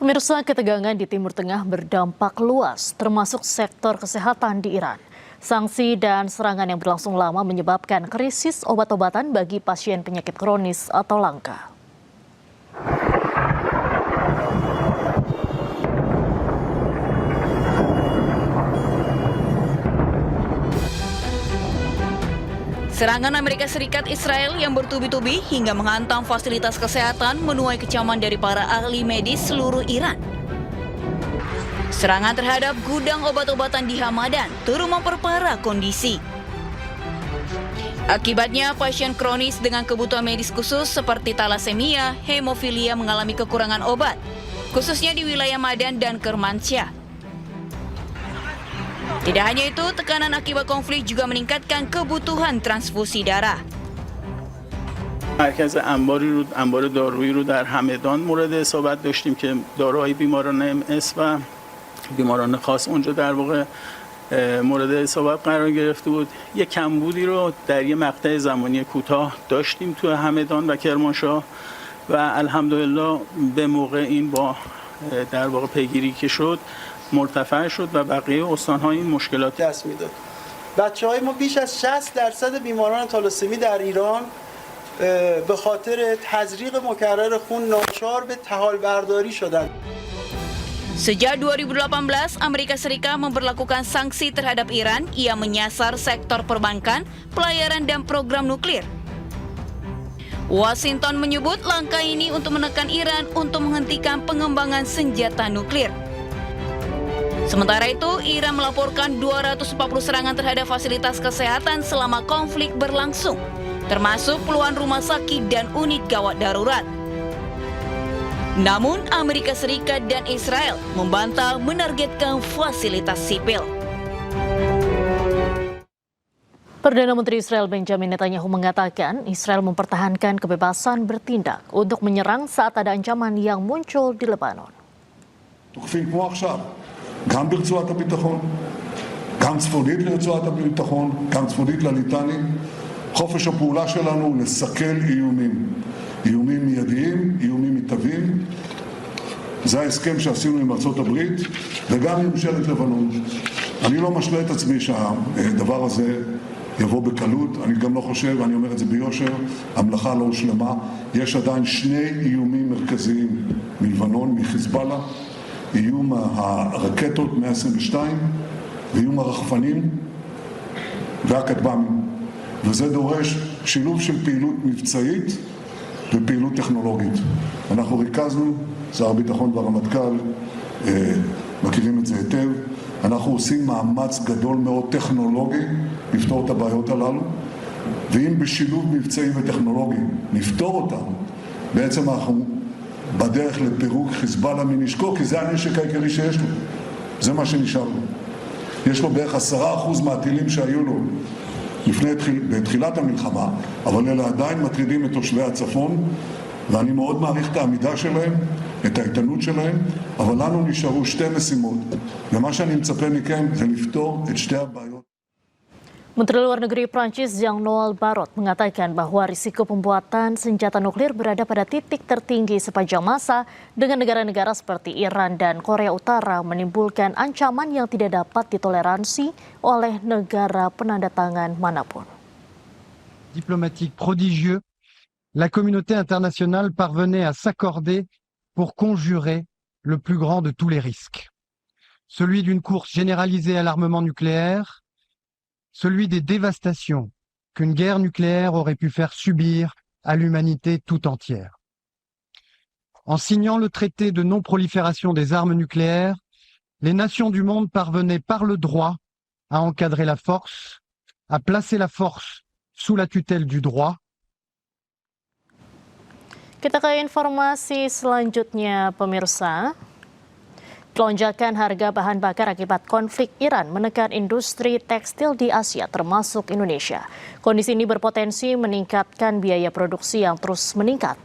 Pemirsa, ketegangan di Timur Tengah berdampak luas, termasuk sektor kesehatan di Iran. Sanksi dan serangan yang berlangsung lama menyebabkan krisis obat-obatan bagi pasien penyakit kronis atau langka. Serangan Amerika Serikat Israel yang bertubi-tubi hingga menghantam fasilitas kesehatan menuai kecaman dari para ahli medis seluruh Iran. Serangan terhadap gudang obat-obatan di Hamadan turut memperparah kondisi. Akibatnya, pasien kronis dengan kebutuhan medis khusus seperti talasemia, hemofilia mengalami kekurangan obat, khususnya di wilayah Madan dan Kermansyah. Tidak hanya itu, tekanan akibat konflik juga meningkatkan kebutuhan transfusi darah. مرکز انبار دارویی رو در همدان مورد اصابت داشتیم که داروهای بیماران MS و بیماران خاص اونجا در واقع مورد اصابت قرار گرفته بود. یک کمبودی رو در یک مقطع زمانی کوتاه داشتیم تو همدان و کرمانشاه و الحمدلله به موقع این با در واقع پیگیری که شد مرتفع شد و بقیه استان‌ها این مشکلات دست میداد. بچه‌های ما بیش از 60% بیماران تالاسمی در ایران به خاطر تزریق مکرر خون ناچار به تحال برداری شدند. Sejak 2018, Amerika Serikat memberlakukan sanksi terhadap Iran. Ia menyasar sektor perbankan, pelayaran, dan program nuklir. Washington menyebut langkah ini untuk menekan Iran untuk menghentikan pengembangan senjata nuklir. Sementara itu, Iran melaporkan 240 serangan terhadap fasilitas kesehatan selama konflik berlangsung, termasuk puluhan rumah sakit dan unit gawat darurat. Namun, Amerika Serikat dan Israel membantah menargetkan fasilitas sipil. Perdana Menteri Israel Benjamin Netanyahu mengatakan Israel mempertahankan kebebasan bertindak untuk menyerang saat ada ancaman yang muncul di Lebanon. גם ברצועת הביטחון, גם צפונית לרצועת הביטחון, גם צפונית לליטני. חופש הפעולה שלנו הוא לסכל איומים. איומים מיידיים, איומים מתהווים. זה ההסכם שעשינו עם ארצות הברית וגם עם ממשלת לבנון. אני לא משלה את עצמי שהדבר הזה יבוא בקלות. אני גם לא חושב, אני אומר את זה ביושר, המלאכה לא הושלמה. יש עדיין שני איומים מרכזיים מלבנון, מחיזבאללה. איום הרקטות 122 ואיום הרחפנים והכטב"מים, וזה דורש שילוב של פעילות מבצעית ופעילות טכנולוגית. אנחנו ריכזנו, שר הביטחון והרמטכ"ל מכירים את זה היטב, אנחנו עושים מאמץ גדול מאוד טכנולוגי לפתור את הבעיות הללו, ואם בשילוב מבצעי וטכנולוגי נפתור אותם, בעצם אנחנו בדרך לפירוק חיזבאללה מנשקו, כי זה הנשק העיקרי שיש לו. זה מה שנשאר לו. יש לו בערך 10% מהטילים שהיו לו בתחילת המלחמה, אבל אלה עדיין מטרידים את תושבי הצפון, ואני מאוד מעריך את העמידה שלהם, את האיתנות שלהם, אבל לנו נשארו שתי משימות, ומה שאני מצפה מכם זה לפתור את שתי הבעיות. Menteri Luar Negeri Prancis Jean-Noël Barrot mengatakan bahwa risiko pembuatan senjata nuklir berada pada titik tertinggi sepanjang masa dengan negara-negara seperti Iran dan Korea Utara menimbulkan ancaman yang tidak dapat ditoleransi oleh negara penandatangan manapun. Diplomatique prodigieux, la communauté internationale parvenait à s'accorder pour conjurer le plus grand de tous les risques. Celui d'une course généralisée à l'armement nucléaire, celui des dévastations qu'une guerre nucléaire aurait pu faire subir à l'humanité tout entière. En signant le traité de non-prolifération des armes nucléaires, les nations du monde parvenaient par le droit à encadrer la force, à placer la force sous la tutelle du droit. Kita ke informasi selanjutnya, pemirsa. Lonjakan harga bahan bakar akibat konflik Iran menekan industri tekstil di Asia termasuk Indonesia. Kondisi ini berpotensi meningkatkan biaya produksi yang terus meningkat.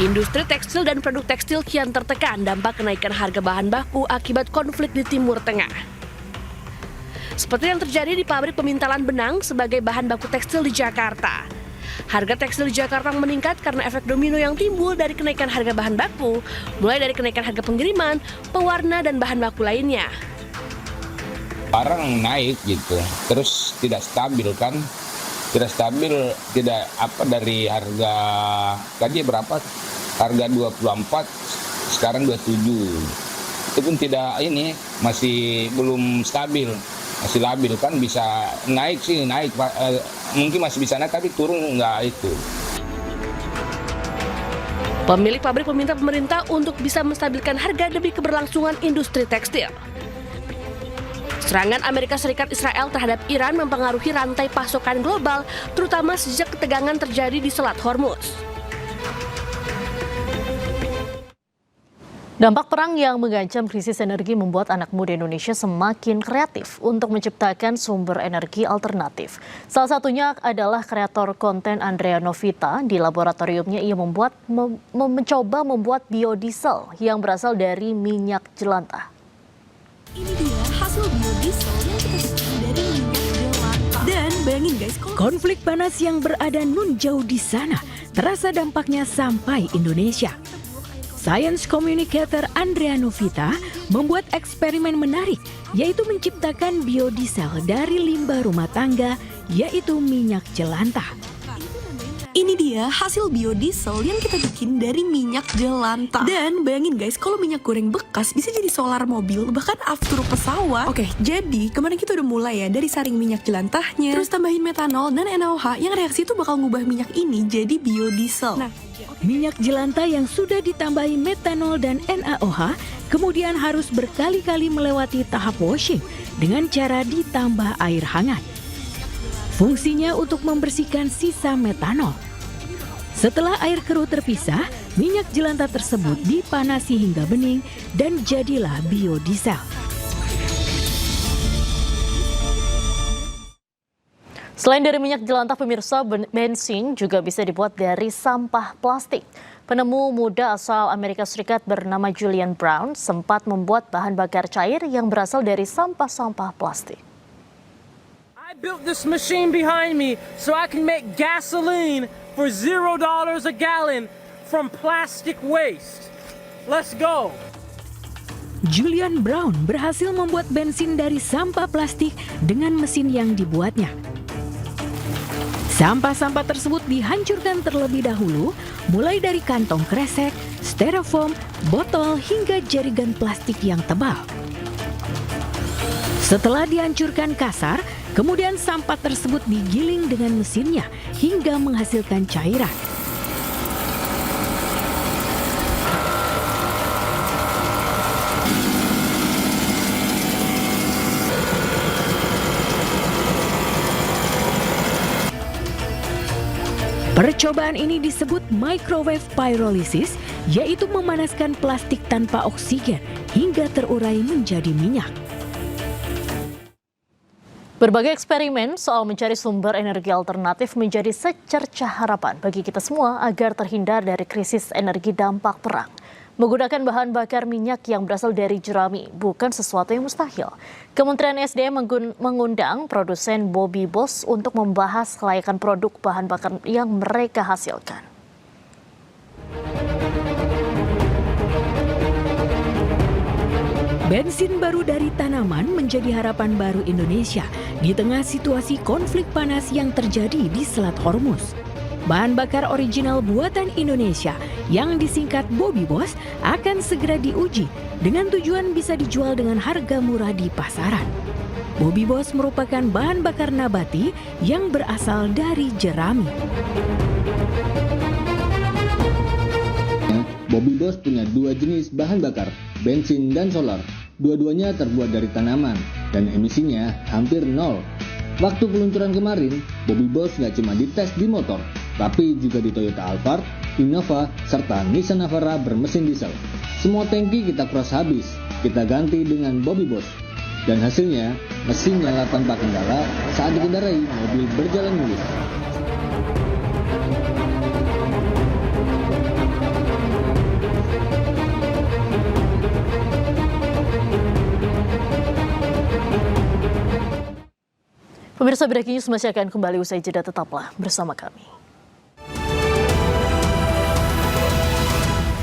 Industri tekstil dan produk tekstil kian tertekan dampak kenaikan harga bahan baku akibat konflik di Timur Tengah. seperti yang terjadi di pabrik pemintalan benang sebagai bahan baku tekstil di Jakarta. Harga tekstil di Jakarta meningkat karena efek domino yang timbul dari kenaikan harga bahan baku, mulai dari kenaikan harga pengiriman, pewarna, dan bahan baku lainnya. Barang naik gitu, terus tidak stabil kan, tidak stabil, tidak dari harga tadi berapa, harga 24, sekarang 27, itu pun tidak masih belum stabil, masih labil kan, bisa naik sih, mungkin masih bisa naik tapi turun enggak itu. Pemilik pabrik meminta pemerintah untuk bisa menstabilkan harga demi keberlangsungan industri tekstil. Serangan Amerika Serikat Israel terhadap Iran mempengaruhi rantai pasokan global, terutama sejak ketegangan terjadi di Selat Hormuz. Dampak perang yang mengancam krisis energi membuat anak muda Indonesia semakin kreatif untuk menciptakan sumber energi alternatif. Salah satunya adalah kreator konten Andrea Novita. Di laboratoriumnya ia mencoba membuat biodiesel yang berasal dari minyak jelantah. Ini dia hasil biodiesel yang kita bikin dari minyak jelantah. Dan bayangin guys, konflik panas yang berada nun jauh di sana, terasa dampaknya sampai Indonesia. Science communicator Andrea Novita membuat eksperimen menarik, yaitu menciptakan biodiesel dari limbah rumah tangga, yaitu minyak jelantah. Ini dia hasil biodiesel yang kita bikin dari minyak jelantah. Dan bayangin guys, kalau minyak goreng bekas bisa jadi solar mobil, bahkan aftur pesawat. Oke, jadi kemarin kita udah mulai ya dari saring minyak jelantahnya, terus tambahin metanol dan NaOH yang reaksi itu bakal ngubah minyak ini jadi biodiesel. Nah, minyak jelantah yang sudah ditambahi metanol dan NaOH kemudian harus berkali-kali melewati tahap washing dengan cara ditambah air hangat. Fungsinya untuk membersihkan sisa metanol. Setelah air keruh terpisah, minyak jelantah tersebut dipanasi hingga bening dan jadilah biodiesel. Selain dari minyak jelantah, pemirsa, bensin juga bisa dibuat dari sampah plastik. Penemu muda asal Amerika Serikat bernama Julian Brown sempat membuat bahan bakar cair yang berasal dari sampah-sampah plastik. I built this machine behind me so I can make gasoline for $0 a gallon from plastic waste. Let's go. Julian Brown berhasil membuat bensin dari sampah plastik dengan mesin yang dibuatnya. Sampah-sampah tersebut dihancurkan terlebih dahulu, mulai dari kantong kresek, styrofoam, botol, hingga jerigen plastik yang tebal. Setelah dihancurkan kasar, kemudian sampah tersebut digiling dengan mesinnya hingga menghasilkan cairan. Percobaan ini disebut microwave pyrolysis, yaitu memanaskan plastik tanpa oksigen hingga terurai menjadi minyak. Berbagai eksperimen soal mencari sumber energi alternatif menjadi secercah harapan bagi kita semua agar terhindar dari krisis energi dampak perang. Menggunakan bahan bakar minyak yang berasal dari jerami bukan sesuatu yang mustahil. Kementerian SDM mengundang produsen Bobby Boss untuk membahas kelayakan produk bahan bakar yang mereka hasilkan. Bensin baru dari tanaman menjadi harapan baru Indonesia di tengah situasi konflik panas yang terjadi di Selat Hormuz. Bahan bakar original buatan Indonesia yang disingkat Bobby Boss akan segera diuji dengan tujuan bisa dijual dengan harga murah di pasaran. Bobby Boss merupakan bahan bakar nabati yang berasal dari jerami. Bobby Boss punya dua jenis bahan bakar, bensin dan solar. Dua-duanya terbuat dari tanaman dan emisinya hampir nol. Waktu peluncuran kemarin, Bobby Boss nggak cuma dites di motor, tapi juga di Toyota Alphard, Innova, serta Nissan Navara bermesin diesel. Semua tangki kita cross habis, kita ganti dengan Bobby Boss. Dan hasilnya, mesin nyala tanpa kendala saat dikendarai mobil berjalan mulus. Pemirsa, Breaking News masih akan kembali usai jeda, tetaplah bersama kami.